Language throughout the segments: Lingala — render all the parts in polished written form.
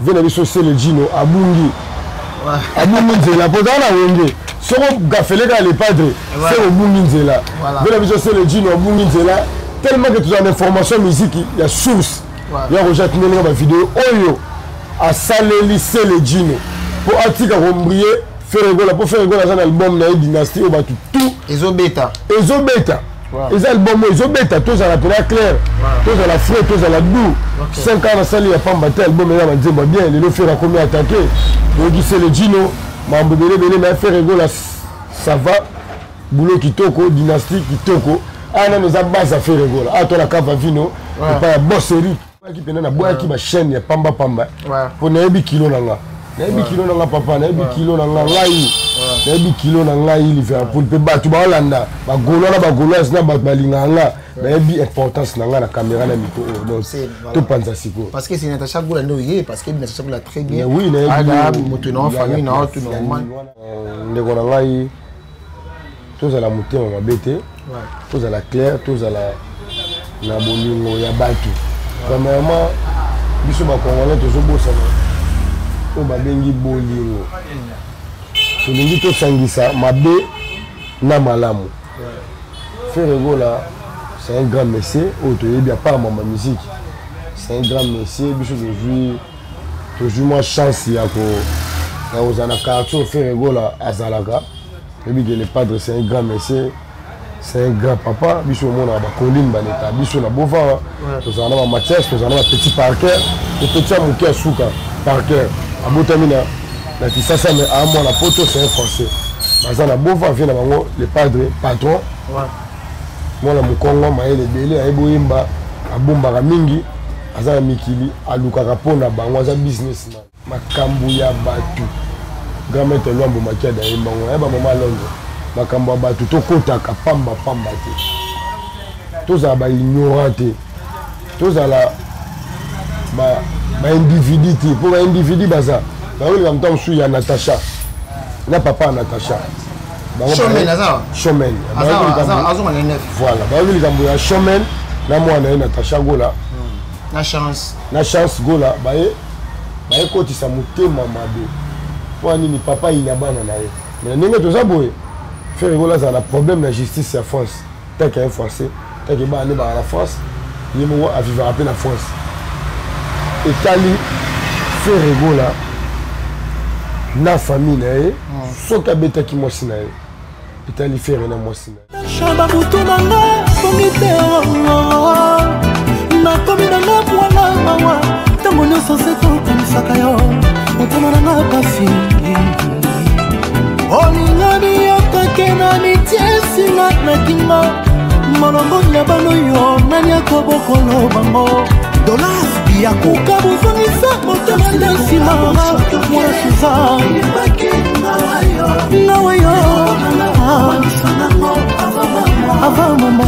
vena biso sele Gino abungi abungi nzela potana wenge soko gafeleka les padres c'est abungi nzela vena biso sele Gino abungi nzela tellement que tu as l'information musique il y a source il y a Roger Tinelli ma vidéo oyo a saleli sele Gino pour atika rombrier faire rigola pour faire rigola dans album na dynastie au batu tout ezobeta les albums ezobeta tous à la claire tous à la frais tous à la doux 5 ans na sali ya pamba tel album ya manzemba bien les faire combien attaquer donc sele Gino mambo belé mais faire rigola ça va boulot kitoko dynastie kitoko ana nous a base à faire rigola a toi la cave vino pas ya bosserie qui pena na boya qui ma chaîne ya pamba pour na yebi kilo nanga nayebi kilo nanga papa nayebi kilo nanga ngai nayebi kilo nanga ngai Liverpool pe batu ba Hollanda ba golo na ba goloise na ba balinganga nayebi importance nanga na caméra na mito donc tout panza siko parce que c'est Natacha Goula noyé parce que Natacha Goula très bien oui nayebi moto na famille na tout normal ndeko na ngai tous à la motema mabete tous à la claire tous à la na bolingo ya batu vraiment biso ba congolais toujours bosana o babengi bolingo tolingi tosangisa mabe na malamu Ferregola c'est un grand monsieur otoyebi à part ma musique c'est un grand monsieur biso toujours moi chance ya ko ozana quartier Ferregola azalaka ebi que le padre c'est un grand monsieur c'est un grand papa biso mona ba colline baneta biso na bova tozana ba Mathias tozana ba petit Parker et petit amuki asuka Parker abotamina na kisasa mais à moi la poto c'est un français bazana bova vient na bango le padre patron moi la mukongo maele belé ayeboyimba abombaka mingi azana mikili alukaka pona bango za businessman makambu ya batu gamete lwambo makiada yimbango ya ba mama Londres makambo ya batu tokotaka pamba te tozala ba ignorant te tozala ba individu te po ba individu baza baoleka mta mosusu ya Natacha na papa ya Natacha Chomen voilà bayoki likambo ya Chomen na mwana ye Natacha Gola na chance Gola baye kotisa motema mabe po nini papa ina bana na ye mais ndenge toza boye Ferregola azala na problème na justice ya France tant qu'un français tant que bana ba la France ye mo a vivre pe na France etali Ferregola na famille na ye soki abetaki mwasi na ye etali fere na mwasi na ye shamba mutu nanga komitewa nakomi nanga mwana mawa ntango nyonso se tokanisaka yo motema nanga kasi olingani yokakena mitiesinga na kinga molongo ya bano yo nani akobokolo bango dollars biyako kabuzongisa motema nde nsima mwasuza nawe yo ava mama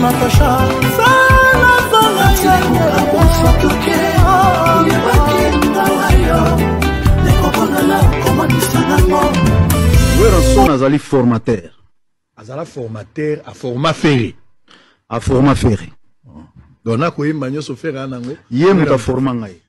Natasha son azali formateur azala formateur a format ferré donc nakoyemba nyonso ferré anango ye moto aforma ngai.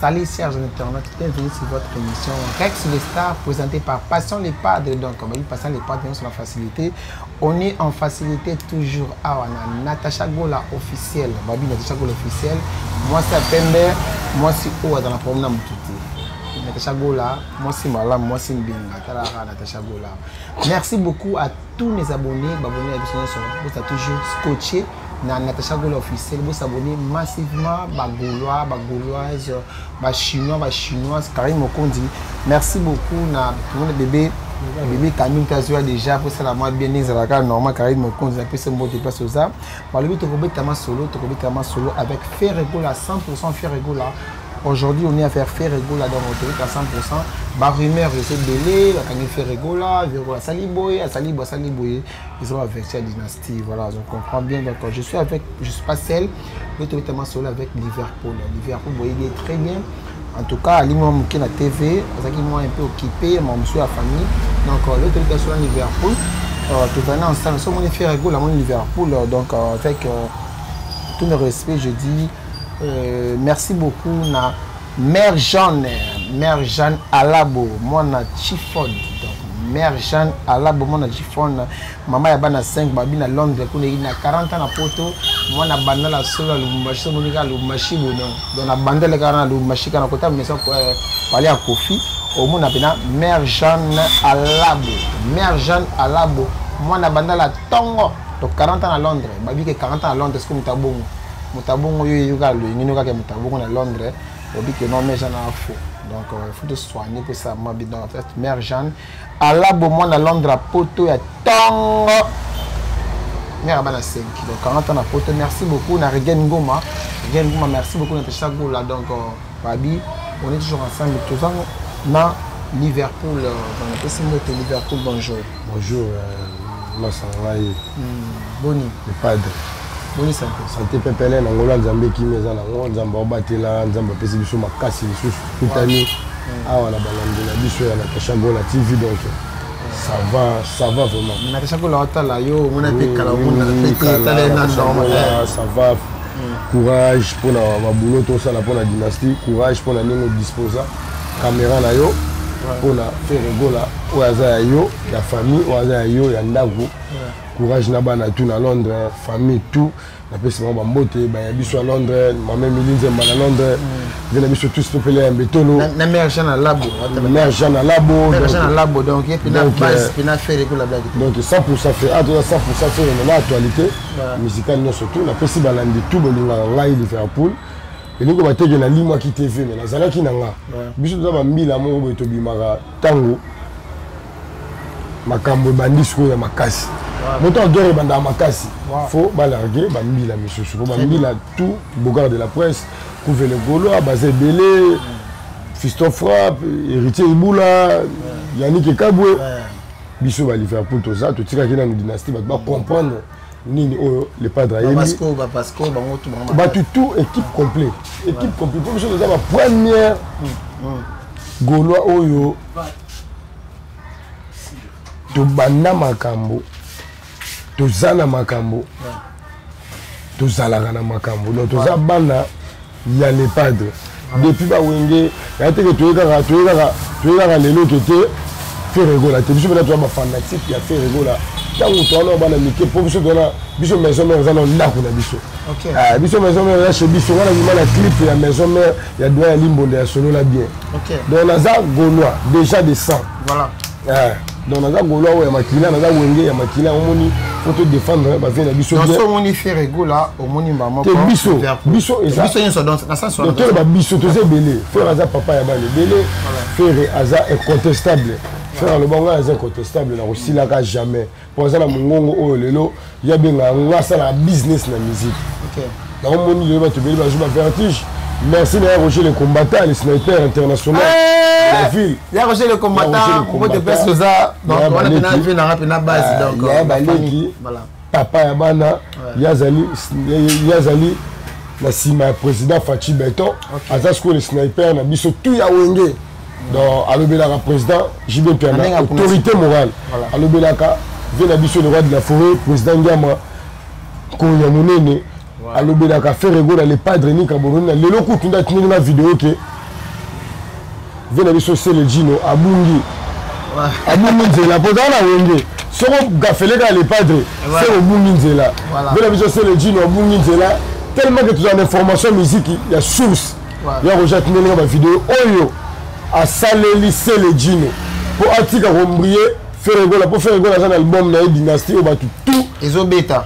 Salut chers internautes, bienvenue sur votre émission Rex les stars présentée par Passion les Padres. Donc comme dit Passion les Padres sur la facilité, on est en facilité toujours à Natacha Gola officiel, Babi Natacha Gola officiel. Moi c'est Pembe, moi c'est Oua dans la promenade Moututi. Natacha Gola, moi c'est Malam, moi c'est Mbinga, Talara Natacha Gola. Merci beaucoup à tous mes abonnés, abonnés à vous êtes toujours scotché. Na Natacha Gola officiel, vous abonnez massivement, Bagaulois, Bagauloises, Chinoises, Karim Mokondi. Merci beaucoup na tout le bébé Camille Tazua déjà pour ça la moi bien exalaka normal Karim Mokondi a pu se monter place aux armes. Par le but de solo avec Ferregola 100% Ferregola. Aujourd'hui, on est à faire Ferregola dans notre truc à 100%. Bah, rumeur, je sais belé, la canne Ferregola, Ferregola Saliboye, Saliboye. Ils sont avec la dynastie. Voilà, je comprends bien. Donc, je suis pas seul. Je suis totalement seul avec Liverpool. Liverpool, il est très bien. En tout cas, Ali moi qui la TV, parce que moi un peu occupé, mon monsieur la famille. Donc l'autre était sur Liverpool. Tout à l'heure ensemble, sur mon effet rigolo à mon Liverpool. Donc avec tout le respect, je dis merci beaucoup na Mère Jeanne Alabo, moi na Chiffon. Mère Jeanne Alabo, moi na Chiffon. Maman ya bana 5 babi na Londres, pour na 40 ans na poto. Moi na banda la solo Lubumbashi, monika Lubumbashi bono. Donc na banda le kana Lubumbashi kana kota maison parler à Kofi. Au monde appela Mère Jeanne Alabo. Mère Jeanne Alabo. Moi na banda la Tongo. Donc 40 ans à Londres. Babi que 40 ans à Londres, est-ce que mutabongo? Mutabongo yo yoga le ngino ka mutabongo na Londres. Babi que non mais j'en ai faux. Donc il faut te soigner pour ça. Moi bidon en fait Mère Jeanne Alabo moi na Londres à poto ya Tongo. Mère Abana 5 donc 40 ans à poto. Merci beaucoup na Regen Ngoma. Regen Ngoma merci beaucoup na Chago là donc Babi on est toujours ensemble tous ensemble na Liverpool dans le petit mot de Liverpool bonjour. Bonjour Masangai. Boni le padre. Boni santé. Santé pepele na ngola Nzambe ki meza na ngo Nzambe obatela Nzambe pesi biso makasi biso tutani. Awa na balandi na biso ya na Chago la TV donc ça va vraiment. Na Chago la hôtel yo on a été kala on a été talé na normal. Ça va. Courage pour ma boulot tout ça pour la dynastie, courage pour la ningo disposa caméra na yo pour la faire rigola oaza yo la famille oaza yo ya ndako courage na bana tout na Londres famille tout na pesi ba mbote ba ya biso à Londres maman Milinze na Londres vena biso tous populaire mbetolo na Mère Jeanne Alabo Mère Jeanne Alabo donc et puis na base puis na faire rigola blague donc 100% fait à 100% fait na actualité musicale non surtout na pesi balandi tout bolinga ngai Liverpool et nous va tege na limwa ki TV mais na zalaki nanga biso to ba mbila mo bo to bimaka tango makambo bandisco ya makasi moto guerre banda makasi faut balarguer ba mbila misusu ko ba mbila tout bogard de la presse couvre le golo basé belé Fiston Frappe héritier Ibula Yannick Kabwe biso ba Liverpool to ça to tika kina na dynastie ba comprendre Nini le padre Basco tout équipe complète pour que la première Gaulois oyo to banda makambo to zana makambo to zalaka na makambo donc to za banda ya le padre depuis ba wenge ya te que to yeka lelo que te faire rigola te biso bena to ba fanatique ya faire rigola tango toana bana mike po biso tona biso maison mère za na ndako na biso biso maison mère ya chez biso wana bima na clip ya maison mère ya doit ya limbonde ya solo la bien donc naza Gaulois déjà de sang voilà donc naza Gaulois ya makila naza wenge ya makila omoni faut te défendre ba vient na biso bien donc moni fait rigola omoni maman te biso eza biso yenso donc na sens donc to ba biso to ze belé faire aza papa ya bana belé faire aza incontestable faire le bon gars est incontestable na aussi là jamais pour ça na mongongo o lelo ya benga ngasa na business na musique na moni le bato beli ba joue vertige merci na Roger le combattant le sniper international la ville ya Roger le combattant on te pèse ça donc on a bien vu na rapina base donc ya baleki papa ya bana yazali na sima président Fachi Beton azasko le sniper na biso tout ya wenge donc alobelaka président JB Piana autorité morale alobelaka vena biso le roi de la forêt président Ndiama konya monene alobelaka faire rigola le padre ni kaborona lelo kutunda tineli na vidéo ke vena biso c'est le Gino abungi nzela pozana wenge soko gafeleka le padre c'est obungi nzela vena biso c'est le Gino abungi nzela tellement que tu as l'information musique ya source ya Roger tineli na vidéo oyo à Saleli c'est le Gino pour atika rombrier faire rigola pour faire rigola dans album na dynastie au batu tout ezobeta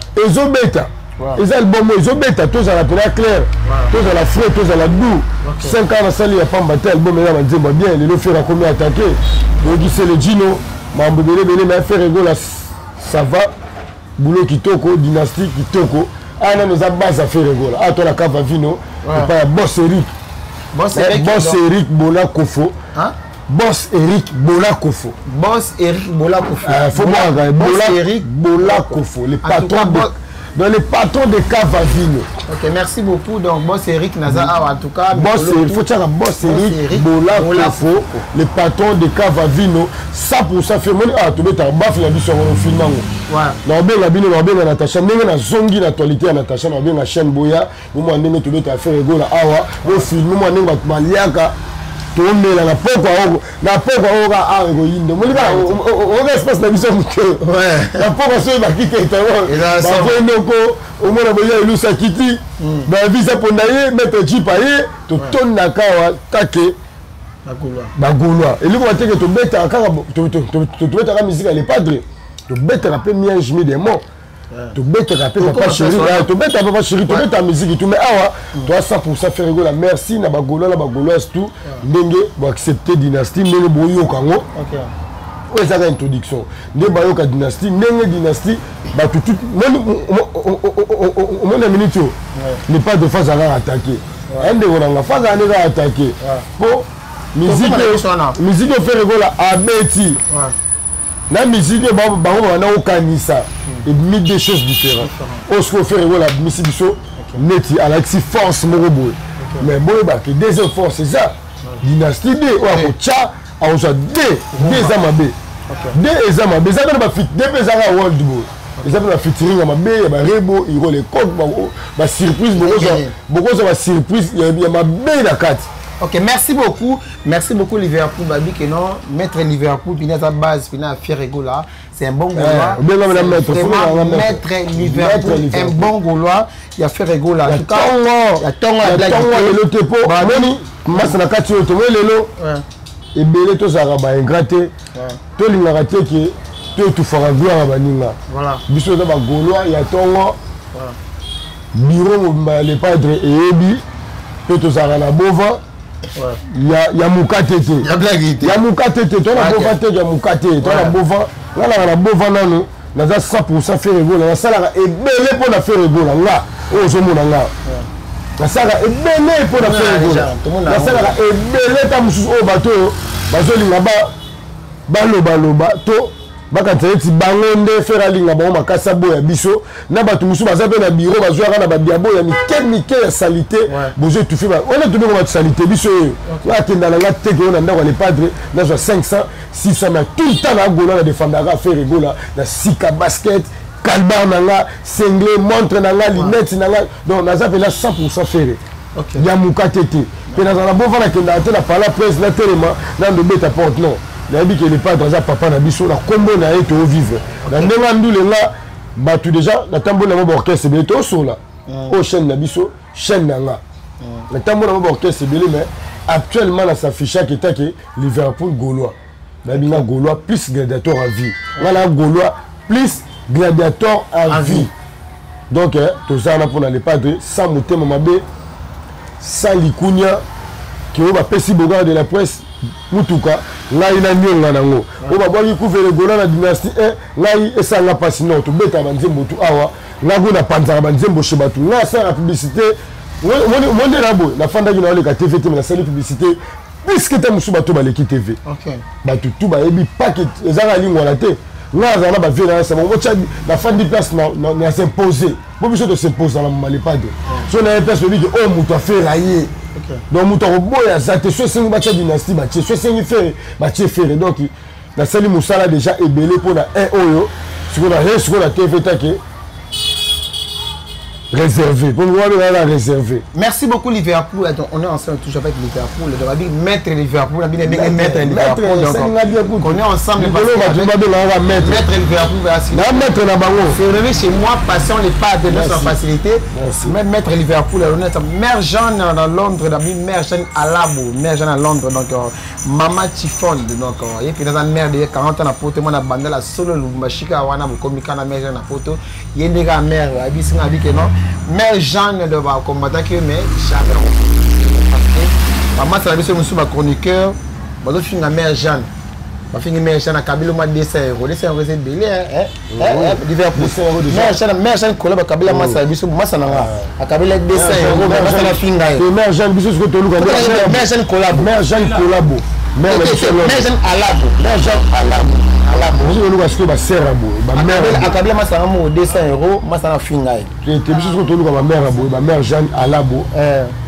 les albums ezobeta tous à la pena claire tous à la frais tous à la doux 5 ans na sali ya pamba tel album na manzemba bien le faire combien attaquer donc c'est le Gino mambo belé mais faire rigola ça va boulot kitoko dynastie kitoko ana nous a base à faire rigola à toi la cava vino pas boss Eric Bola Kofo. Boss Eric Bola Kofo. Boss Eric Bola Kofo. Faut voir Boss Eric Bola Kofo. Le patron dans les patrons de Cavavino. Ok, merci beaucoup. Donc, boss Eric Naza, en tout cas. Boss Eric, faut dire boss Eric, Bola Kofo, les patrons de Cavavino, 100% fait money. Ah, tu mets ta baffe la vie sur le final. Ouais. Non, bien la bino, bien la Natacha. N'est-ce pas zongi l'actualité à Natacha, non bien la chaîne Boya. Moi, n'est-ce tu mets ta faire ego la awa. Au film, moi, n'est-ce pas maliaka. Tombe la poko oga a egoyinde molika oga espace na biso muke la poko so ba kite tawo ba venoko omona boya ilusa kiti ba visa pondaye mettre jipa ye to tonna kawa take bagulwa eliko bateke to beta kaka to beta ka musique les padres to beta ka pe miange mi des mots to beta ka pe papa chéri to beta papa chéri to beta musique tout mais awa to 100% faire rigoler merci na bagolo la bagoloise tout ndenge bo accepter dynastie ndenge boyo kango OK o ezaka introduction ndenge bayo ka dynastie ndenge dynastie ba tout au moins minute n'est pas de phase à attaquer ende on nga phase à attaquer po musique faire rigoler abeti la musique on a aucun ça et mis des choses différentes on se fait la musique neti Alexis force morobo mais bon bah que deuxième force c'est ça dynastie D ou tcha on soit des amabé des examens ça va fit des bezara world boy ça va featuring amabé ba rebo il les codes ba surprise beaucoup ça surprise il y a ma belle la carte. Ok, merci beaucoup Liverpool, Babi, que non, maître Liverpool, puis notre base, puis notre fier Gaulois, c'est un bon Gaulois. Vraiment, maître Liverpool, un bon Gaulois, il y a fier Gaulois. En tout cas, il y a Tongo, il y a le Tepo, Masana Katio, Tomo Lelo, et Belé, tout ça, ingraté, tout l'ingraté qui est tout fort à gloire à Baninga. Voilà. Bissot de Gaulois, il y a Tongo, Biro, les padres et Ebi, tout ça, la Bova. Il y a Moukatete. Il y a blague. Il y a Moukatete. Tu as Bova, tu as Moukatete. Tu as Bova. Là, on a Bova, non. On a 100% fait rigolo. On a ça là et belé pour la faire rigolo. Là, oh, je m'en là. On ça là et belé pour la faire rigolo. On ça là et belé ta moussou au bateau. Bateau là-bas. Balo bateau. Bakateti bangonde faire linga ba makasa boya biso na batu musu bazape na bureau bazwa na ba biabo ya mike ya salité bozo tout fait on a tout ba salité biso wa tenda na teke on ndako les padres na 500 600 mais tout le temps na gola na défendre à faire rigola na sika basket kalbar nanga sengle montre nanga lunette nanga donc na zape là 100% faire OK ya mukatete pe na la bon vana kenda te la parla presse na telema na de beta porte non. Il a dit que les padres à papa na biso la combo na été au vivre. Dans ndengandu le là batu déjà na tambo na mo orchestre beto so là. Au chaîne na biso, chaîne na nga. Na tambo na mo orchestre belé mais actuellement là ça ficha qui était que Liverpool Gaulois. Na binga Gaulois plus gladiateur à vie. Voilà Gaulois plus gladiateur à vie. Donc tout ça na pour les padres sans monter mamabe sans likunya qui va pesi boga de la presse mutuka ngai na nyonga nango o ba bwangi couvrir gola na dynastie ngai esanga pasi non to beta banzembo tu awa ngago na panza banzembo shebatu nga sa la publicité monde rabo na fanda ki na le ka TV te na sali publicité puisque te musu bato ba leki TV OK batu tu ba ebi paquet ezanga lingwa la te nga za na ba vela sa mo cha na fandi place na s'imposer bo biso de s'imposer na mali pas de so na place lui que oh mutu a fait railler. Donc mutu boya za te so sengi ba cha dynastie ba che so sengi faire ba che faire donc na sali musala déjà ebelé pour na 1 oyo sur la TV take réservé. Pour moi, on a réservé. Merci beaucoup Liverpool. On est ensemble toujours avec Liverpool. On va dire maître Liverpool. On va dire maître Liverpool. On est ensemble. Maître Liverpool. C'est revenu chez moi, passons les pas de notre facilité. Maître Liverpool. On est mère Jeanne dans Londres. Mère Jeanne à Labo. Mère Jeanne à Londres. Donc, maman Chiffon. Donc, et puis dans une mère de 40 ans à Poto, moi, on a bandé la solo. Machika, on a communiqué à mère Jeanne à Poto. Il y a une mère. Mère Jeanne de va combattre mais jamais maman ça la mission monsieur ma chroniqueur bazo finga mère Jeanne ma finga mère Jeanne a kabilo ma 200 €. 200 € c'est belé Liverpool mère Jeanne collab kabila ma ça biso massa na a kabila 200 € mais ça la finga mère Jeanne biso ce que to luka mère Jeanne collab mère Jeanne collabo mère Jeanne alabo mère Jeanne alabo toluka sikoyo basere boye bamere akabila masanga mo 200 euros masanga fingai te biso sikoyo toluka bamere boye bamere Jeanne Alabo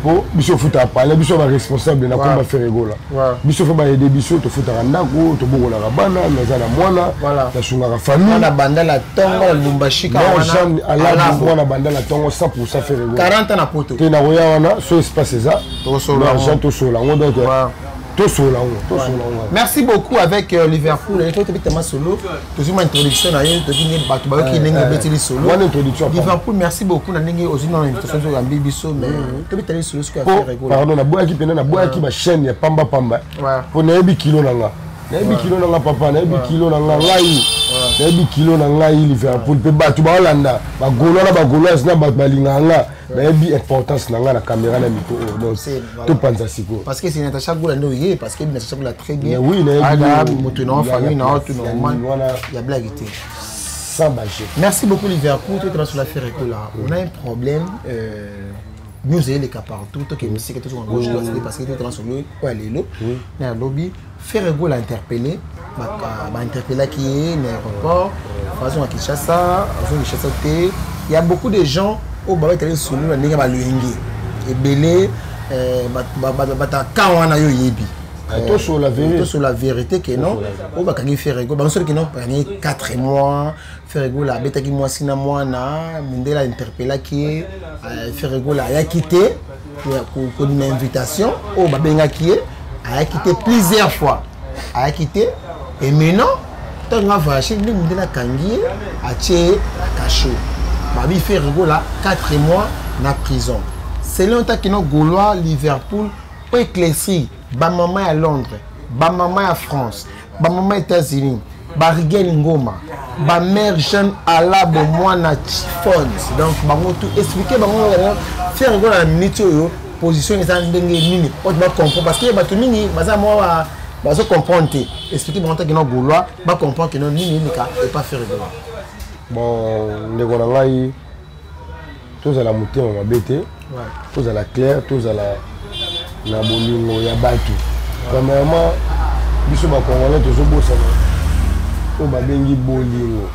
po biso futa pale biso ba responsable na komba Ferregola biso fa ba aider biso to futa ndako to bokolaka bana naza na mwana na sungaka famille na bandala tongo na Lubumbashi ka wana Jeanne Alabo mwana bandala tongo 100% Ferregola 40 na poto te na roya wana so espace ça to solo donc merci beaucoup avec Liverpool. Je vais te solo. Tu as introduction à solo. Liverpool, merci beaucoup. Na ningi aussi dans l'invitation sur Bibiso mais tu peux aller solo ce que faire rigolo. Pardon, na boya ki pena na boya ki ma chaîne ya pamba. Pour na yebi kilo nanga. Na yebi kilo nanga papa, na yebi kilo nanga ngai. Na yebi kilo nanga Liverpool pe batu ba Hollanda. Ba golo na ba goloise na ba balinganga. Na yebi importance nanga na caméra na mito. Donc tout pensa siko. Parce que c'est Natacha Goula ndoyé parce que Natacha Goula très bien. Oui, na yebi moto famille na tout normal. Il y a blaguité. Sans bâcher. Merci beaucoup Liverpool, tu es sur l'affaire là. On a un problème nous avons les cas partout, tout qui est musique, tout ce qu'on gauche doit se parce que tu es dans le quoi les lots. Na lobby Ferregola l'a interpellé, m'a interpellé qui est l'aéroport, façon à Kinshasa, il y a beaucoup de gens au baba qui est sur nous, n'enga ba luengi. Et belé bata kawana yo yebi. Tout sur la vérité. Tout sur la vérité que non. Au bas quand Ferregola, bah ceux qui n'ont pas 4 mois, Ferregola beta qui moi sina moi na, Mundela interpellé qui Ferregola a quitté pour une invitation au babenga qui a quitté plusieurs fois. A quitté et maintenant tant qu'on va acheter nous Mundela kangi a tué la cachot. Babi Ferregola 4 mois na prison. C'est longtemps que nos Gaulois Liverpool pour éclaircir. Ba maman à Londres, ba maman à France, ba maman aux États-Unis, ba Rigel Ngoma, ba mère Jeanne Alabo moi na Fonds. Donc ba tout expliquer ba faire la minute position ça ndenge nini. On doit comprendre parce que ba tout nini baza moi ba so comprendre expliquer ba que non Gaulois ba comprendre que non nini nika et pas faire rigolo. Bon ndeko na ngai tous à la motema mabete, tous à la claire, tous à la na bolingo ya batu. Premièrement, biso ba Congolais tozobosana. O babengi bolingo.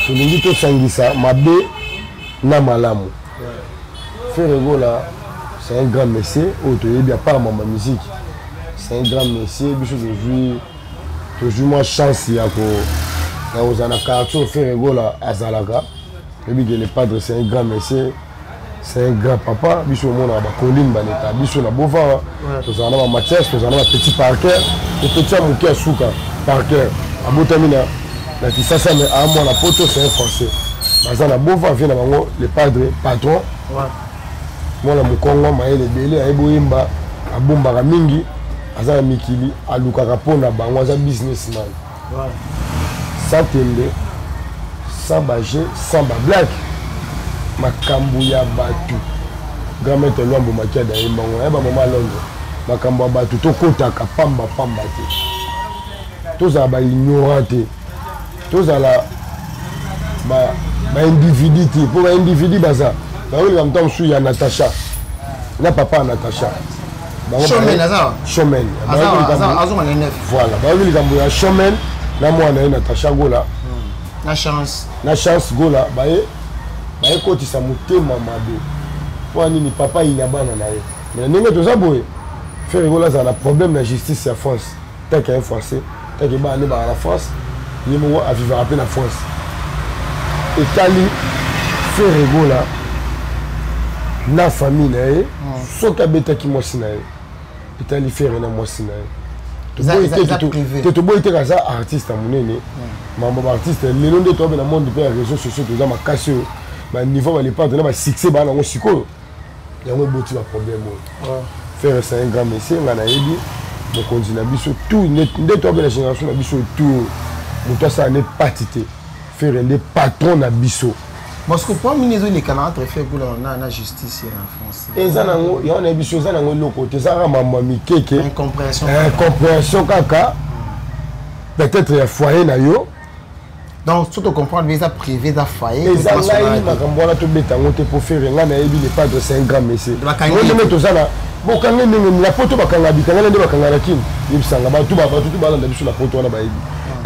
Tolingi to sangisa mabe na malamu. Ferregola, c'est un grand monsieur, il a pas ma musique. C'est un grand monsieur, biso toujours moi chance ya ko na ozana quartier Ferregola azalaka. Et puis le padre c'est un grand monsieur. C'est un grand papa, biso mona ba colline baneta, biso na bova, tous en a Mathias, tous en a petit Parker, le petit amuki asuka Parker. Abotamina na kisasa mais à moi la poto c'est un français. Baza na bova vient na bango le padre patron. Moi la mukongo maele belé ayeboyimba abomba mingi azana mikili alukaka pona bango za businessman. Ça tende sans bager, sans blague. Makambu ya batu grand-mère Lwambo makiada yembango ya ba mama Londres makambu ya batu to kotaka pamba te toza ba ignorante toza la ba individu te pour ba individu baza ba wili kamta msu ya Natacha na papa Natacha Shomen aza Shomen azoma na neuf voilà ba wili kambu ya Shomen na mwana ya Natacha Gola na chance Gola ba baye kotisa motema mabe po nini papa il a bana na ye mais ndenge toza boye Ferregola za na problème na justice ya France tant qu'un français tant que ba ne ba la France il mo a vivre à la France etali Ferregola na famille na ye soka beta ki mosi na ye etali Ferre na mosi na ye to boye te kaza artiste monene mambo artiste le nom de toi na monde de réseaux sociaux toza makasi ba niveau ba les pas donner ba succès ba na siko ya ngo boti ba problème faire c'est un grand monsieur ngana yebi mo continue biso tout net ndeto ba la génération na biso tout moto ça n'est pas tité faire les patrons na biso parce que pour minizo les canards très fait pour la justice en France et ça nango ya on a biso ça nango le côté ça mama mikeke incompréhension kaka peut-être ya foyer na yo. Donc, tout comprendre, les privé d'un foyer. Les Alaïs, Makambola, tout bétango, pour faire rien, les padres, c'est un grand monsieur. On met tout ça là. Bon, quand même, la photo, Bakanga, Bikanga, de Bakanga, Kim, il s'en va tout, tout, la photo, là-bas.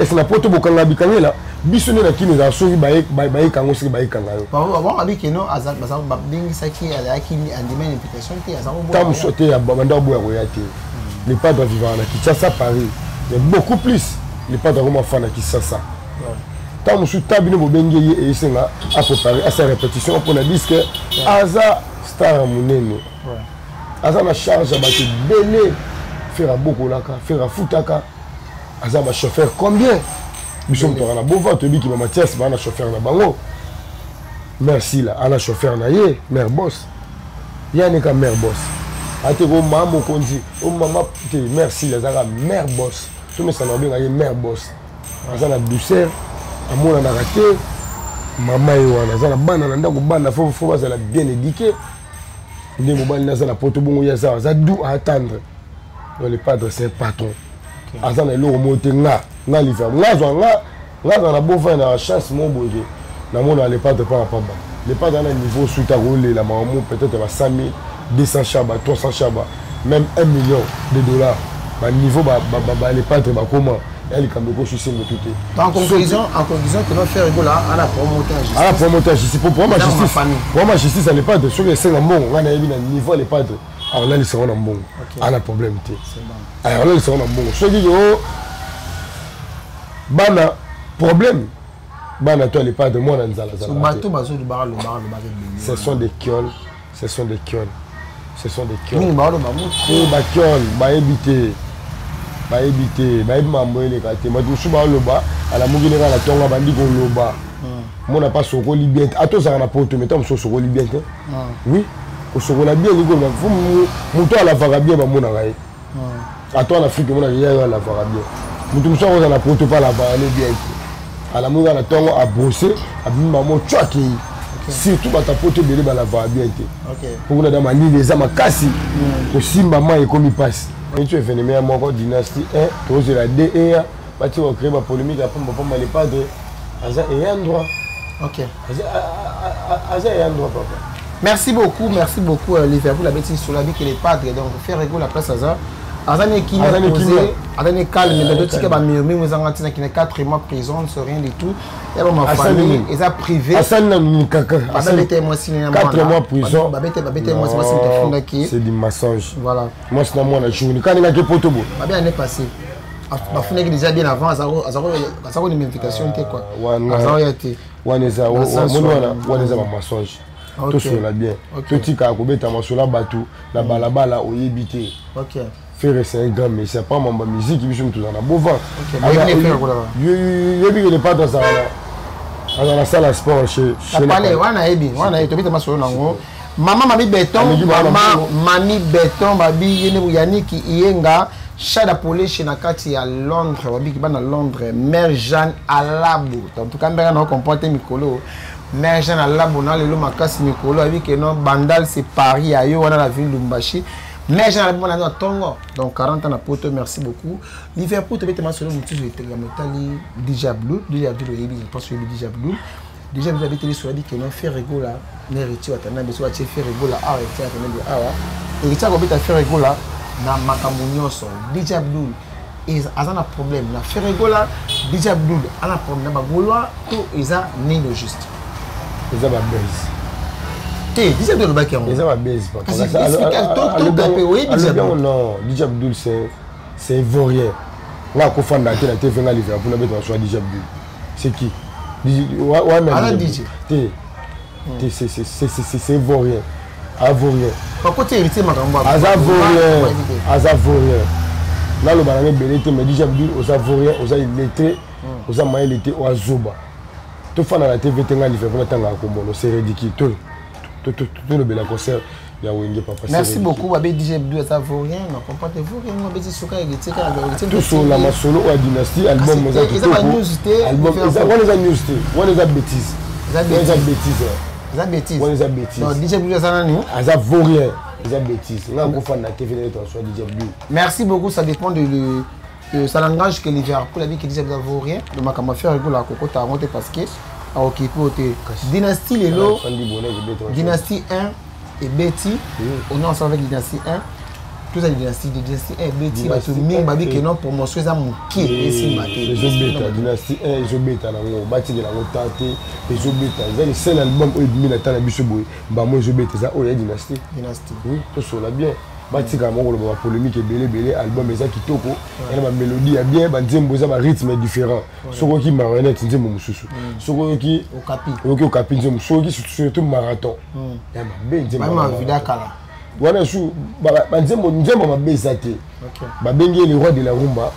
est-ce na poto bokanga bikangela biso ne na kini za soki baye kango soki baye kanga yo bon abi keno azak basa babingi saki azaki andima une invitation te azako bo tam sote ya banda boya koya te les pas doivent vivre na Kinshasa Paris mais beaucoup plus les pas doivent comment faire na Kinshasa tam sou tabino bobengi ye et senga à préparer à sa répétition pour na disque aza star munene aza na charge ba te belé faire beaucoup laka faire futaka aza ba chauffeur combien biso mtora na bova to biki ba Mathias ba na chauffeur na bango merci là ana chauffeur na ye mère boss yani ka mère boss ate ko maman konzi o maman te merci les ara mère boss tout mais ça na bien mère boss aza na douceur amona na raté maman e wana aza na bana na ndako bana faut baza la bien éduqué ndé mobali na za na poto bongo ya za doux à attendre le padre c'est patron aza na eloko mote nga liva nga na bova na chance mon boye na mona le padre pas pamba le padre na niveau suta roule la maman peut-être ba 100 000 200 chaba 300 chaba même 1 million de dollars ba niveau ba le padre ba comment elle quand me coach c'est tout en conclusion que nous faire rigola à la promotage ici pour moi justice pour moi justice ça n'est pas de sur les 5 bon on a na niveau les padres alors là ils seront en bon on a problème té alors là ils seront en bon ce qui yo bana problème bana toi les padres moi na nzala ce sont des kioles ni ba kiol ba éviter mambo ele kate matusu ba loba ala mugine kala tonga bandi ko loba mona pas soko libien ato za na poto metam soko libien oui ko soko la bien ligo muto ala vaga bien ba mona gai ato en Afrique mona ya la vaga bien muto muso ko na poto pas la vaga bien ala muga na tongo a bosser abima mo chwaki surtout bata poto belé ba la vaga bien pour na dama ni les amakasi ko simba mai ko mi passe. Et tu es venu à mon dynastie 1, tu as la DE, tu as créé ma polémique après mon les padres. Aza et un droit. Ok. Aza et un droit, papa. Merci beaucoup, Liverpool, la bêtise sur la vie que les padres, donc faire rigoler la place Aza. Aza n'est qui n'a posé, Aza n'est calme, mais d'autres qui ont murmuré, nous avons dit qu'il y a 4 mois de prison, c'est rien du tout. Et ma famille, ils ont privé. Asan n'a mis caca. Asan était moi signé 4 mois de prison. C'est du mensonge. Voilà. Moi, c'est moi la journée. Quand il a que potobo. Bien année passée. Ma fille déjà bien avant, Azaro une invitation, quoi. Azaro y a été. Waneza mensonge. Tout sur bien. Tout qui a coupé ta masola batou, la balabala au yébité. Ok. Faire c'est un grand mais c'est pas ma musique qui vient tout dans la bovan. Il n'est pas dans la salle à sport chez maman mami béton babi Yannick Iyenga Chada Polé chez Nakati à Londres babi qui va à Londres Mère Jeanne Alabo en tout cas on comporte Mikolo Mère Jeanne Alabo na lelo makasi Mikolo avec que non Bandal c'est Paris ayo on a la ville de Lumbashi. Mais j'ai un Tongo, donc 40 ans à Poto, merci beaucoup. Liverpool, tu as mentionné mon titre de Déjà Blue, je pense que Déjà Blue. Déjà Blue, tu as sur la dit que non, fait rigola, n'héritier, tu as besoin de faire rigola, tu as fait rigola, na makamunyoso. Déjà Blue, ils ont un problème, na fait rigola, Déjà Blue, a un problème, na gaulois, ils ont né le juste. Ils ont un buzz. Déjà Abdul Bakir. Ils ont un base. Non, Déjà Abdul c'est ivoirien. Là, qu'on fait la TV à Liverpool, on a Déjà Abdul. C'est qui? C'est ivoirien. Ivoirien. Par contre, héritier Makamba. Azavorien. Là, le banane belé, mais Déjà Abdul, aux Avoiriens, aux illettrés, aux Amaïs, aux Azoba. Tout fan à la TV à Liverpool, c'est ridicule. Tout le bel concert, il y a Wenge Papa. Merci beaucoup, Babé DJ Abdou, ça vaut rien, on comprend pas vous rien, Babé Souka et Gitse, tout sur la Masolo ou la dynastie, album, ils ont album, ils ont newsté, on les a bêtises. Non, DJ Abdou, ça n'a pas. Ça vaut rien, ils ont bêtises. Là, on fait la TV, soit DJ Abdou. Merci beaucoup, ça dépend de ça l'engage que Liverpool a dit que DJ Abdou vaut rien. Donc, on va faire la coco, t'as monté parce que. Ok, pour Dynastie Lelo, Dynastie 1 et Betty, on est ensemble avec Dynastie 1. Tout ça, dynastie, Betty, Babi qui non promotion, ça mouké, et si maté. Dynastie 1, ils ont bêta, ils ont tenté, ils ont bêta. C'est seul album où ils ont mis la bisoboy. Bah, moi, ils ont bêta, ça, oh, il y a Dynastie. Dynastie. Oui, tout ça, là, bien. Bati quand même la polémique est belé album mais ça qui toko et la mélodie est bien bah nzembo ça rythme est différent soko qui marionnette nzembo mususu soko qui au capi nzembo soko qui surtout marathon ya mabe nzembo ma vida kala wana su ba nzembo mabe zate ba bengi les rois de la rumba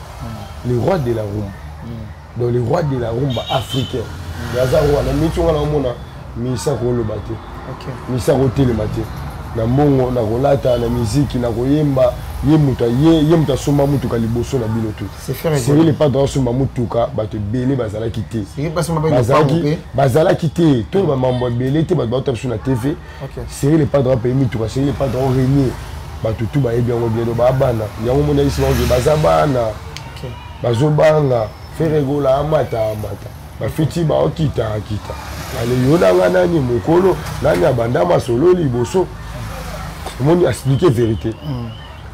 les rois de la rumba donc les rois de la rumba africains ya za wana mitunga na mona misa ko lo bate misa ko tele mate na mbongo na kolata na musique na koyemba ye muta soma mutuka liboso na bino tout c'est les pas dans soma mutuka ba te belé bazala kité bazala kité tout ba mambo belé te ba top sur la TV c'est les pas dans pays mutuka c'est les pas dans régner ba tout ba bien ba bana yango mona isi ba bazabana bazobanga feregola amata ba fiti ba okita ale yona ngana ni mokolo nani abanda masolo liboso. Monde expliquer vérité.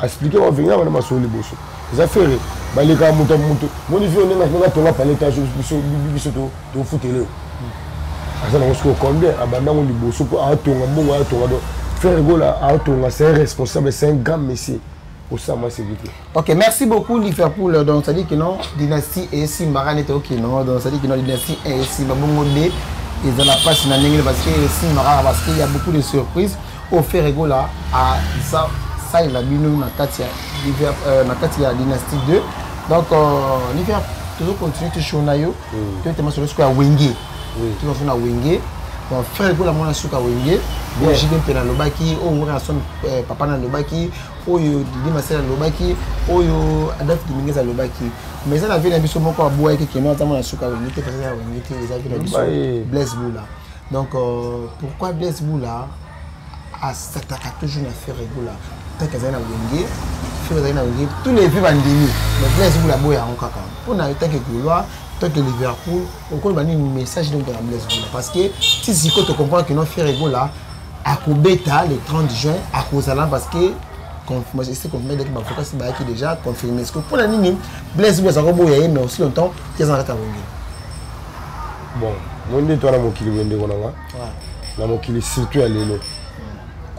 Expliquer on vient dans ma solo bosso. Ça fait ba les gars muto mon vie on est na tonga paleta biso to futele. Asa na ko combien abanda mon liboso pour atonga bongo atonga do faire gola atonga c'est responsable c'est un grand monsieur au sama sécurité. OK, merci beaucoup Liverpool donc ça dit que non dynastie et si Maran était OK non donc ça dit que non dynastie et si bongo D ils ont la passe na ndenge parce que si Maran parce qu'il y a beaucoup de surprises. Au fait là à ça il a bino na katia dynastie 2 donc il va toujours continuer tout sur nayo tout tellement sur le square wenge tout va faire wenge bon frère là mon suka wenge bon j'ai bien pena lobaki o ngora son papa na lobaki oyo didi masela lobaki oyo adaf dimingeza lobaki mais ça la vie na biso moko aboya ke keno ata mon suka wenge te parce que wenge te les avis na biso Blaise Boula donc pourquoi Blaise Boula à s'attaquer toujours à faire régulier tant que ça na wenge faire na wenge tous les vies bandini mais Blaise Boula boya en kaka pour na tant que Gaulois tant que Liverpool on connaît un message donc dans Blaise Boula parce que si tu comprends que non faire régulier à Kobeta le 30 juin à Kozala parce que moi je sais qu'on met avec ma focus qui déjà confirmé ce que pour la ligne Blaise Boula ça va boya mais aussi longtemps qu'ils en rata wenge bon mon dit toi na mokili wende konanga na mokili surtout à lelo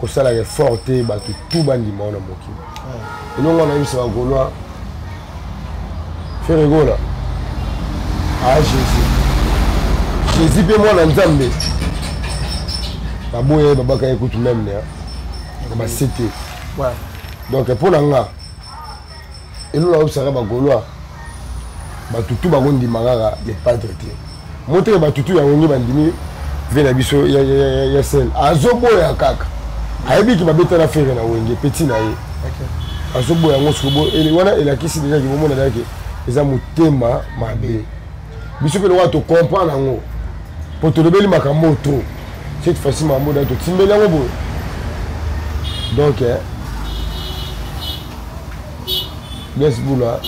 ça la forte batu tout bandi mona mokili et non on a eu ça Gaulois faire rigola ah Jésus pe moi na Nzambe baboye babaka écoute même né ba c'était ouais donc pour nanga et nous là observer ba Gaulois batu tout bagondi magara les padres monter batu tout ya ngi bandimi vena biso ya sel azoboya kaka ayebi ki babeta na faire na wenge petit na ye azoboya ngosubo ele wana elakisi déjà ki momona dake eza mutema mabe biso pe lowa to comprendre ngo poto lebeli makambo trop cette fois-ci mambo da to timbela ngo bo donc Blaise Boula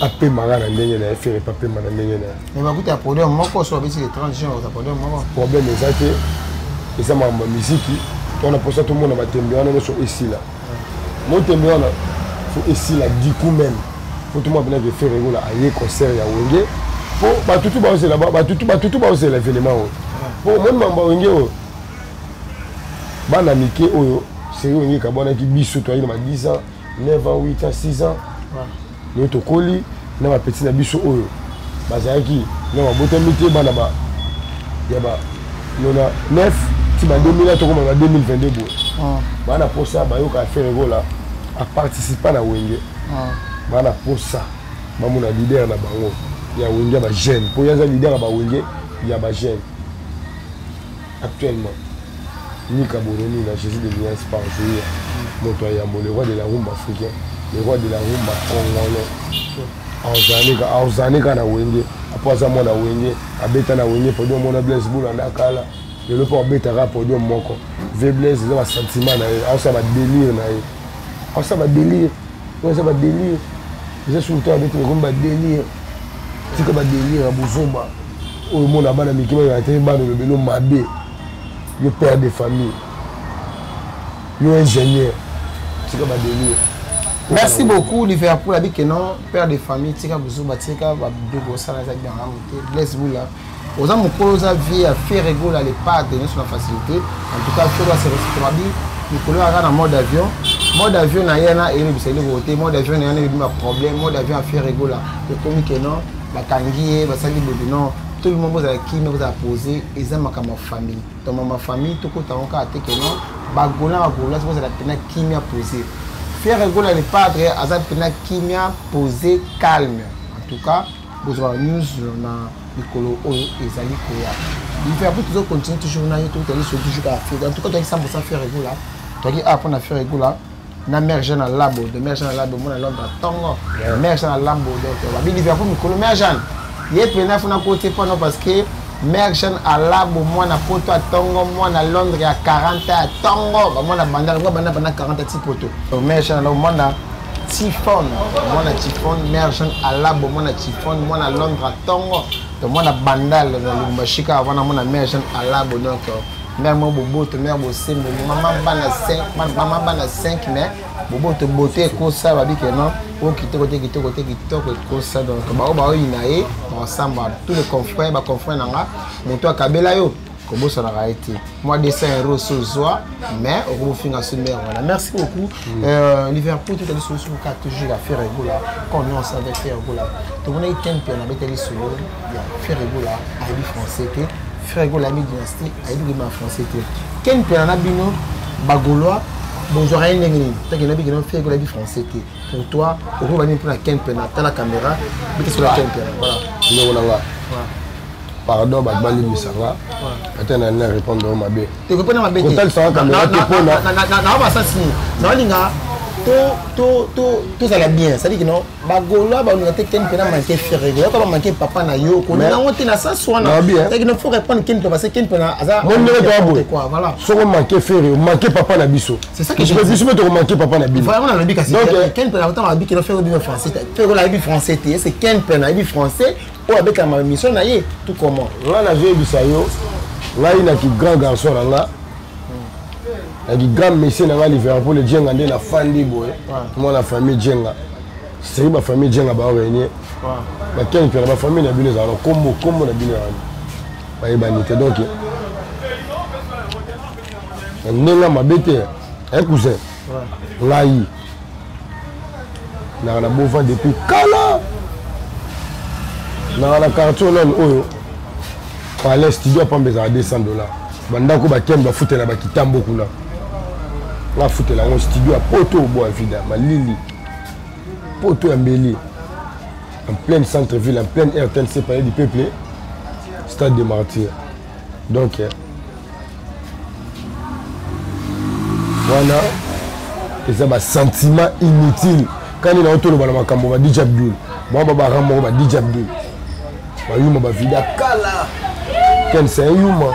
apé magana ndenge na faire papé magana ndenge na mais ba kuta problème moko so bisi les 30 jours ça problème moko problème ezate eza mambo musique on a posé tout le monde à tembe on est sur ici là mon tembe on a faut ici là du coup même faut tout le monde venir de faire régulier à y concert ya wenge pour ba tout ba aussi là-bas ba tout ba aussi l'événement pour même mamba wenge bana mike oyo c'est wenge ka bona ki biso to ina 10 ans 9 ans 8 ans 6 ans nous to koli na ba petit na biso oyo bazaki na ba botemite bana ba ya ba nona 9 si en 2000 to comme en 2022 bana pour ça ba yo ka faire gola à participer à wenge bana pour ça ba mon leader na bango ya wenge ba jeune pour ya leader ba wenge ya ba jeune actuellement ni Cameroun na Jésus de Nias par jour moto ya le roi de la rumba africain le roi de la rumba congolais auzani na wenge après ça mon na wenge abeta na wenge pour mon Blaise Boula na kala le pas beta rap pour moko ve Blaise za sentiment na ça va délire na ça va délire ça va délire je suis tout avec le rumba délire c'est que ba délire à bozomba au monde na bana mikima ya te bana le belo mabe le père de famille le ingénieur c'est que ba délire Merci beaucoup Liverpool a dit que non père de famille tika buzuba tika ba bego sala za bien ramonter bless vous là aux hommes cause vie à faire rigoler les pas de sur la facilité en tout cas faut se respecter Nicolas a en mode avion na yana et le bisele côté mode avion na yana un problème mode avion à faire rigoler le comme que non ba kangié ba sali bobo non tout le monde vous a qui vous a posé et ça ma famille dans ma famille tout côté on ka que non ba gola vous a la peine qui m'a posé faire rigoler les padres à ça peine qui m'a posé calme en tout cas vous avez news na Nicolo Oyo ezali koya il fait après toujours continuer toujours na tout aller sur toujours à faire en tout cas toi 100% faire rigoler toi qui apprendre à faire rigoler na mère jeune à labo de mère jeune à labo mon l'homme tongo mère jeune à labo donc va bien Liverpool Nicolo mère jeune il est pena fona côté pas non parce que mère jeune à labo moi na poto à tongo moi na Londres à 40 à tongo moi na banda 40 à petit poto mère jeune là moi na Typhon, moi na Typhon, mère jeune à labo moi na Typhon, moi na Londres à tongo donc moi na bandal dans le machika avant moi na mère jeune à labo donc mère moi bobo te mère bossé maman bana 5 maman bana 5 mais bobo te beauté ko ça va dire que non on quitte côté ko ça donc ba inaé ensemble tous les confrères nanga moto akabela yo comme ça n'a été moi dessin héros sur joie mais on finit sur mer voilà merci beaucoup Liverpool tout est solution qu'a toujours à faire rigoler quand on savait faire rigoler tout on a été un peu on a été sur faire rigoler à du français que faire rigoler la dynastie à du français que quel peu on a bino bagolois bonjour à une t'as qu'il a bien fait rigoler du français que pour toi on va venir pour la quinpe na la caméra mais sur la quinpe voilà pardon Bagbali Misara attends on répondre au mabé tu réponds à mabé total ça caméra tu peux na va ça si non linga tout ça va bien ça dit que non bagola ba on a ken pena manquer faire rigoler comme manquer papa na yo ko na on na ça soit na c'est que non faut répondre ken parce que ken pena ça mon ne quoi voilà so on manquer faire manquer papa na biso c'est ça que je veux dire te manquer papa na biso vraiment na biso donc ken pena autant abi que faire bien français faire la bi français c'est ken pena bi français ou avec la mission na yé tout comment là la vie bisayo là il a qui grand garçon là qui grand monsieur na Liverpool le Djenga ndé na fandi boy moi la famille Djenga c'est ma famille Djenga ba réunir ba ken que la famille na bino za kombo na bino ba ibanité donc ndinga mabete un cousin là yi na bofa depuis kala na la carton non oyo pa le studio pa mbeza $200 bandako ba ken ba futela ba kitambo kuna la futela on studio à poto bo vida malili poto ya mbeli en plein centre-ville en plein air c'est pas du peuple stade des martyrs donc voilà et ça va sentiment inutile quand il a autour le makambo ba DJ Abdul moi baba ramo ba DJ Abdul ba yuma ba vida kala ken c'est yuma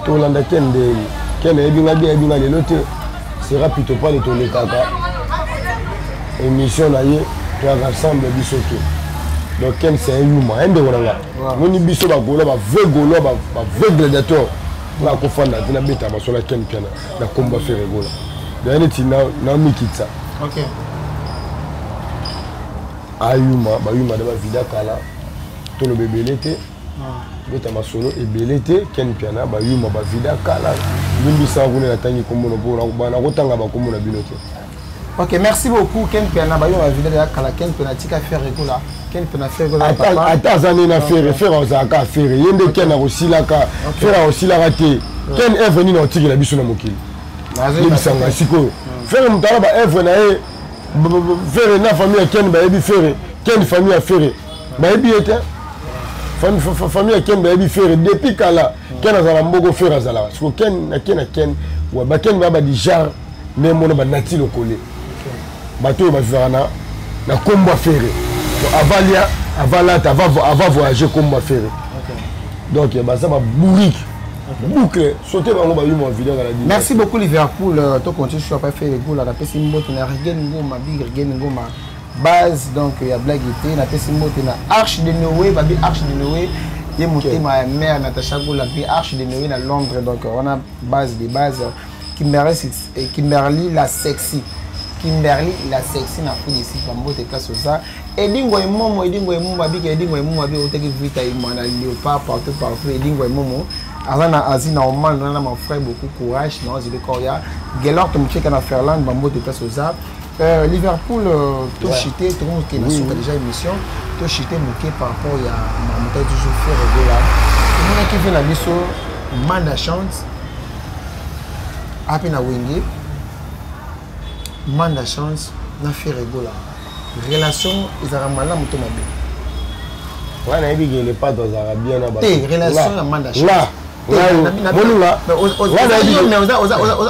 to landa ken de ken ebinga bien le lote sera plutôt pas les tourner kaka émission là y toi rassemble bisoto donc ken c'est un humain un de voilà moni biso ba golo ba vrai gladiateur la ko fanda dina beta ba sola ken piana na combat faire gola donc ni na mikitsa OK ayuma ba yuma de ba vida kala to le bébé l'été beta ma solo et belete ken piana ba yuma ba vida kala bimbi sa ngune na tangi kombo no bo na kotanga ba kombo na binote. OK, merci beaucoup ken piana ba yuma vida kala ken piana tika faire rigola ken piana faire rigola papa ata zani na faire ozaka faire yende ken na osila ka faire osila raté ken est venu na otiki la biso na mokili na bisanga siko faire mutala ba œuvre na e faire na famille ken ba ebi faire ken famille a faire ba ebi était famille ken ba ebi faire depuis kala ken azala mboko faire azala parce que ken wa ba ken ba di jar mais mon ba nati le collé bato ba faire na kombo faire avalia avalata va voyager kombo faire donc ba ça ba bourrique boucle sauter ba ba yuma vidéo la dit merci beaucoup Liverpool to continue sur pas faire le goal la pesi mboto na regen ngoma big regen ngoma base donc il y a blague été na pesi mboto na arche de Noé babi arche de Noé et monter ma mère Natacha Gola bi arche de Noé à Londres donc on a base des bases Kimberly la sexy Kimberly la sexy na foule ici bambo te place ça edingo emomo babika edingo emomo abi oteki vita imana léopard partout edingo emomo azana azina oman na mon frère beaucoup courage non je le koya Gelor to mcheka na Ferland bambo te place ça Liverpool tout chité tout le monde qui a déjà émission tout chité moqué par rapport à monter toujours faire là on a qui fait la biso manda chance apena wingi manda chance na faire rigola relation ezara malamu to mabe wana ebi ke le pas dans arabien na ba relation na manda chance là bonula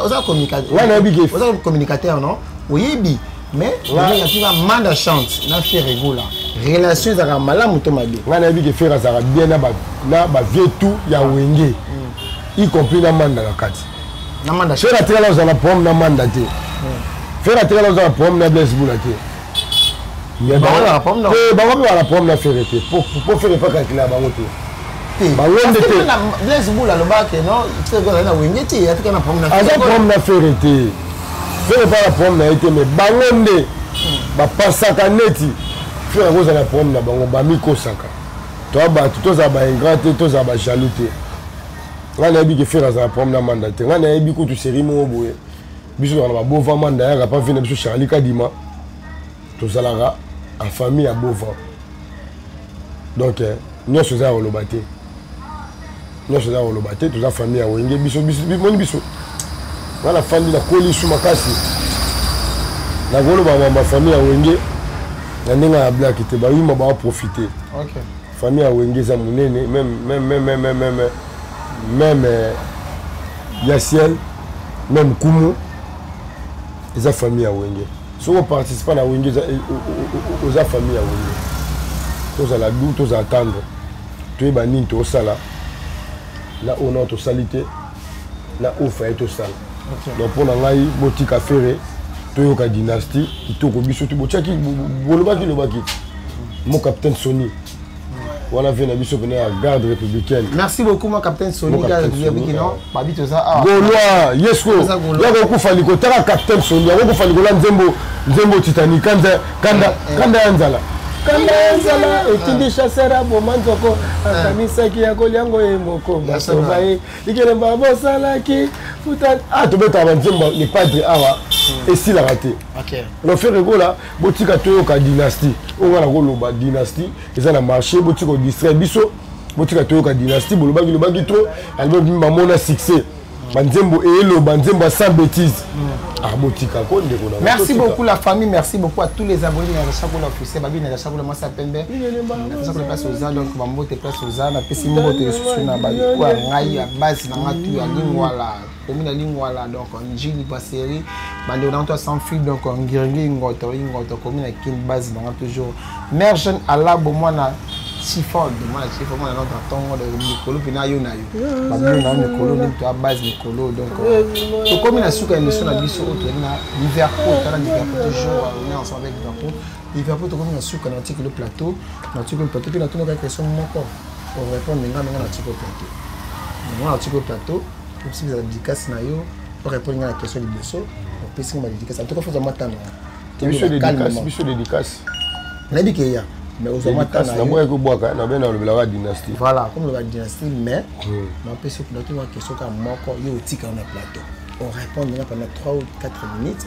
oza communicateur wana ebi ke oza communicateur non oyebi mais là il y a manda chance na faire rigola relation ezara malamu to mabe wana ebi ke faire azara bien na ba vieux tout ya wenge y compris na manda na kati na manda chance faire atela za na pomme na manda te faire atela za na pomme na blesse boula te mais ba la pomme non ba ba la pomme na faire te pour faire pas calculer ba ngote ba wonde te na blesse boula lo ba ke non c'est que na wenge te ya te na pomme na faire pomme na faire te faire pas la pomme na été mais ba ngonde ba pasaka neti faire cause la pomme na bango ba miko saka to ba to za ba ingrat to za ba jaloux te ngana ebi ke faire za pomme na manda te ngana ebi ko tu série mo boye biso na ba bova manda ya pas vina biso Charlie Kadima to zalara en famille à bova donc nyonso za olobate nyonso za olobate to za famille à wenge biso moni biso ngana fandi na koli su makasi na golo ba famille à wenge na ninga ya black te ba yima ba profiter OK famille à wenge za munene même Yaciel, même Koumou, ils ont famille à Wenge. Si on participe à la Wenge, ils ont famille à Wenge. Tous à la doux, tous à attendre. Tu es banni, tu es au sala. Là, on a toute salité. Là, on fait tout sale. Donc, pour l'engaï, boutique à ferrer, tu es au dynastie, tu es au bichot, tu es au mon capitaine Sony. Voilà, vient à garde républicaine. Merci beaucoup, mon capitaine Sony. Garde républicaine. Gaulois, Yesko. Il y a beaucoup fallu que tu aies un capitaine Sony. Il y a beaucoup fallu que Nzembo Titanic. Kanda Anzala. Kanda Anzala. Et tu dis chasseur à Bomanzoko. Akamisa qui a Goliango et Moko. Basovae. Il y a un babo salaki. Ah, tu peux t'avancer les padres. Et s'il a raté. Ok. Le fait là, boutique à Toyoka dynastie. On va la Goloba dynastie. Ils ont marché, boutique au distrait biso. Boutique à Toyoka dynastie. Bolobagi le bagi trop. Elle veut dire maman a succès. Banzembo et Elo, Banzembo sans bêtises. Ah, boutique à quoi? Merci beaucoup la famille, merci beaucoup à tous les abonnés de la chaîne officielle. Babi na la chaîne Massa Pembe. Na chaîne place aux ans donc Bambo te place aux ans. Na pesi mbo te sur na babi kwa ngai à base na ngatu ya lingwala. Commune lingwala donc njili ba série. Bande on sans fil donc ngirngi ngoto commune à kin base dans toujours. Mère jeune Allah bo moi na chiffon de moi chiffon moi notre tongo de Nicolo pina yo na yo. Babi na Nicolo ni to à base Nicolo donc to commune à suka émission na biso na Liverpool toujours on est ensemble avec Liverpool to commune à suka na le plateau puis na tout notre question moko pour répondre na article plateau. Na article plateau pour si vous avez dédicace na yo pour répondre à la question du besso pour pesi ma dédicace en tout cas faut matano. Biso dédicace. Na dit que ya mais aux matano na boye ko boaka na bena le la dynastie. Voilà, comme la dynastie mais na pesi ko na question ka moko yo tika na plateau. On répond pendant 3 ou 4 minutes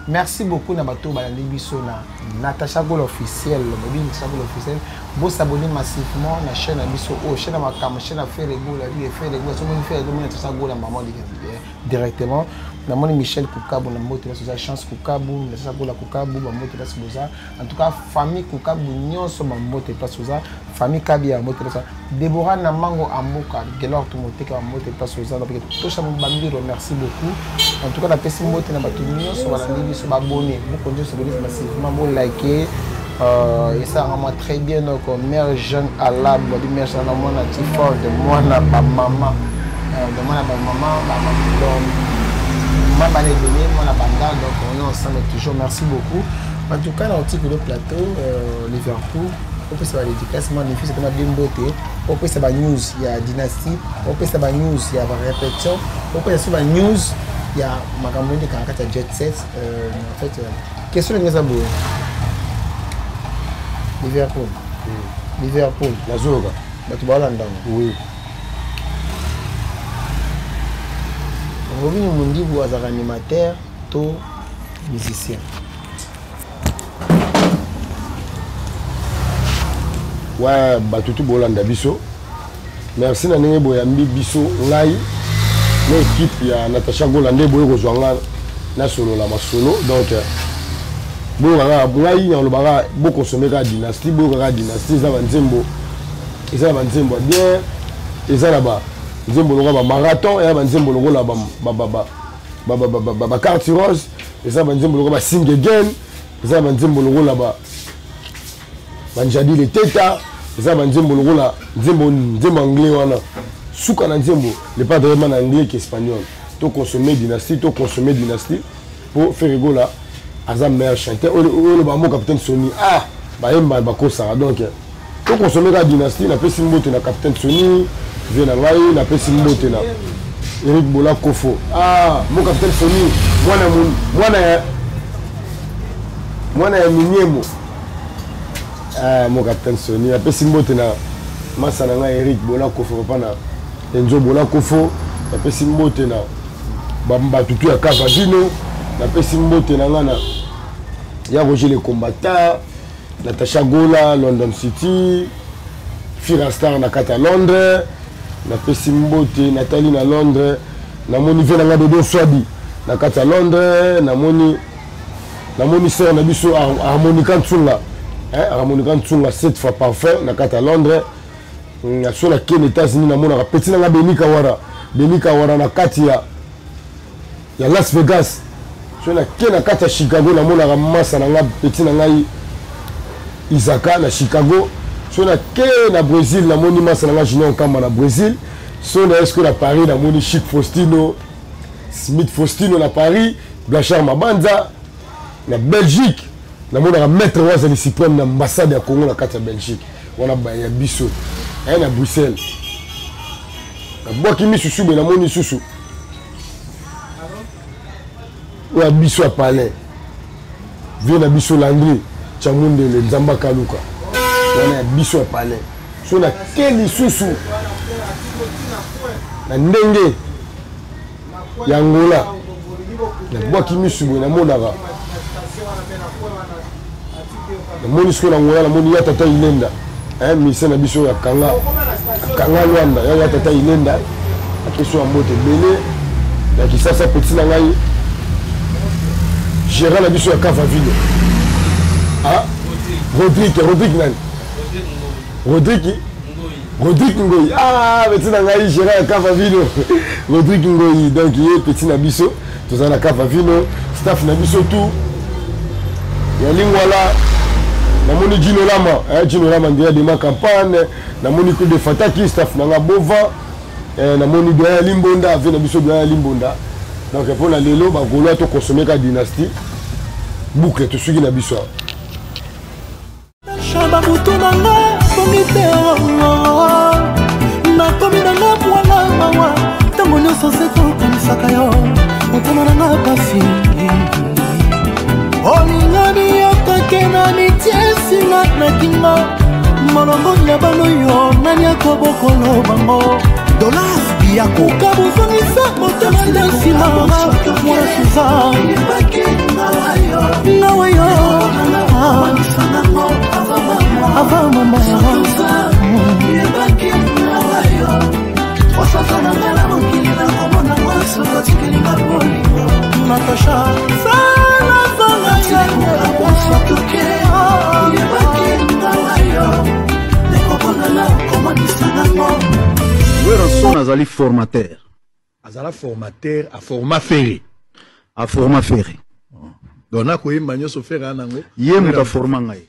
merci beaucoup na bato balandi biso na Natasha Gol officiel vous s'abonnez massivement na chaîne biso chaîne makam chaîne faire Gol so mon faire Natasha Gol maman directement na moni Michel Kukabu na moto la chance Kukabu Natasha Gol Kukabu ba moto la soza en tout cas famille Kukabu nyonso ba moto la soza famille Kabia moto la Deborah na mango amboka Gelor to moteka ba moto la soza donc tout ça bambi merci beaucoup en tout cas la pesi moto na bato nyonso balandi biso babonné beaucoup de s'abonner massivement bon liker et ça rend très bien donc mère jeune à la mère jeune à mon fort de moi na ba maman de moi na ba maman ma balle donné moi na banda donc on est ensemble toujours merci beaucoup en tout cas dans le plateau Liverpool on peut savoir dédicace magnifique c'est comme bien beauté on peut savoir news il y a dynastie on peut savoir news il y a répétition on peut savoir news il y a ma camarade qui a jet set en fait question de ça beau Liverpool la zoga tu vas là oui Robin Mundi vous êtes animateur to musicien ouais batutu bolanda biso merci na ndenge boyambi biso ngai na équipe ya Natasha Gola nde boye kozwa nga na solo la masolo donc boye nga ngai nyalobaka bokonsome ka dynastie boye ka dynastie eza banzembo bien eza na ba nzembo lokola ba marathon ya banzembo lokola ba carte rose eza banzembo lokola ba sing again eza banzembo lokola ba banjadi le teta eza banzembo lokola nzembo anglais wana suka na nzembo le pas vraiment anglais qu'espagnol to consommer dynastie pour faire rigola aza meilleur chanteur le bamo capitaine Sony ah bayemba bakosaka donc to consommer la dynastie na pesi mbote na capitaine Sony vient na ngai na pesi mbote na Eric Bola Kofo ah mon capitaine Sony mwana ya Minyemo ah mon capitaine Sony na pesi mbote na masa na ngai Eric Bola Kofo papa na Enzo Bola Kofo na pesi mbote na batutu ya Kavadino na pesi mbote na ngana ya Roger le combattant Natasha Gola London City Fira Star na kata Londres na pesi mbote Nathalie na Londres na moni vena nga Dodo Swadi na kata Londres na moni sœur na biso Harmonica Ntsonga 7 fois parfait na kata Londres na so na ken États-Unis na mona petit na Benika Wara na kati ya Las Vegas so na ken na kata Chicago na mona massa na nga petit na ngai Isaka na Chicago so na ken na Brésil na moni massa na nga Junior Kamba na Brésil so na est-ce que na Paris na moni Chic Faustino Smith Faustino na Paris Blanchard Mabanza na Belgique na mona maître Wazali Suprême na ambassade ya Congo na kati ya Belgique wana ba ya biso na Bruxelles na boki misusu be na moni susu wa biso a palais vient na biso Landry Chamunde le Nzamba Kaluka wana biso a palais so na keli susu na ndenge ya Angola na boki misusu na monaka na moni sko na Angola na moni ya tata Ilenda mise na biso ya kanga Luanda ya tata Ilenda akeso ambote bele ya kisasa petit na ngai gérant na biso ya Kavavilo ah Rodrigue nani Rodrigue Ngoyi ah petit na ngai gérant ya Kavavilo Rodrigue Ngoyi donc ye petit na biso toza na Kavavilo staff na biso tout ya Lingwala namoni Gino Lama ndia de ma campagne namoni ko de Fataki staff na Bova namoni Doya Limbonda avec na biso Doya Limbonda donc pour la lelo ba golo to consommer ka dynastie boucle to sugi na biso Shaba butunanga komiteo na kominanga bwana mawa tango nyoso seko kanisaka yo mutunanga pasi olingani yokakena mitiesinga na kinga molongo ya bano yo nani akobokolo bango dollars biyako kabuzongisa motema na nsima mwana suza nawe yo ava mama Natasha Son azali formateur. Azala formateur à format ferré. A format ferré. Donc na koyemba nyonso ferré nango. Ye muta forma ngai.